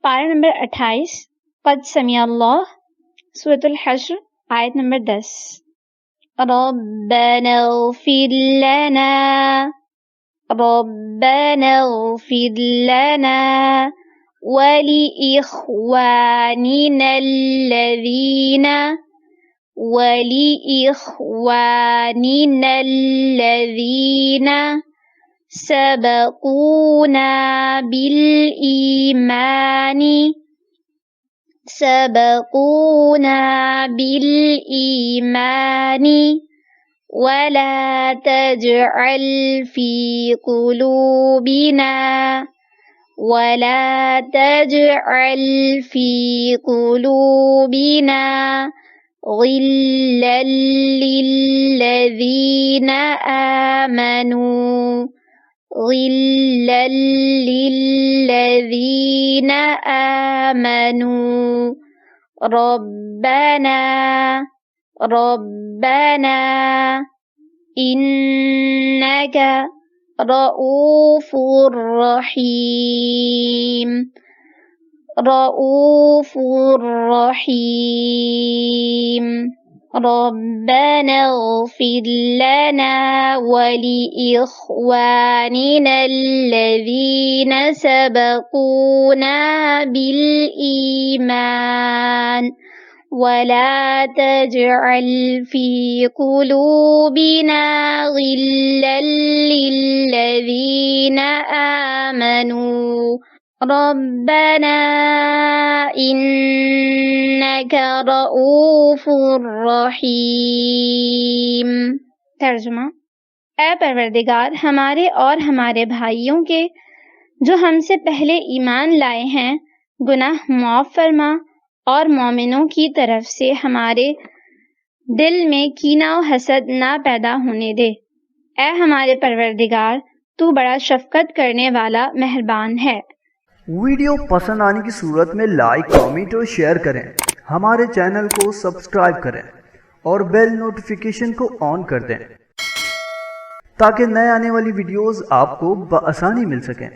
पारा नंबर 28 क़द समिअल्लाह सूरतुल हश्र आयत नंबर 10। रब्बना इग़फ़िर लना रब्बना इग़फ़िर लना वलिइख़वानिना الذين سبقونا بالإيمان ولا تجعل في قلوبنا غلا للذين آمنوا ربنا إنك رؤوف رحيم ربنا اغفر لنا ولإخواننا الذين سبقونا بالإيمان ولا تجعل في قلوبنا غلا للذين آمنوا ربنا إنك रऊफ़ रहीम। तर्जुमा। ऐ परवरदिगार, हमारे और हमारे भाइयों के जो हमसे पहले ईमान लाए हैं गुनाह माफ़ फरमा और मोमिनों की तरफ से हमारे दिल में कीना और हसद ना पैदा होने दे। ऐ हमारे परवरदिगार, तू बड़ा शफ़क़त करने वाला मेहरबान है। वीडियो पसंद आने की सूरत में लाइक, कमेंट और शेयर करें। हमारे चैनल को सब्सक्राइब करें और बेल नोटिफिकेशन को ऑन कर दें ताकि नए आने वाली वीडियोस आपको बआसानी मिल सकें।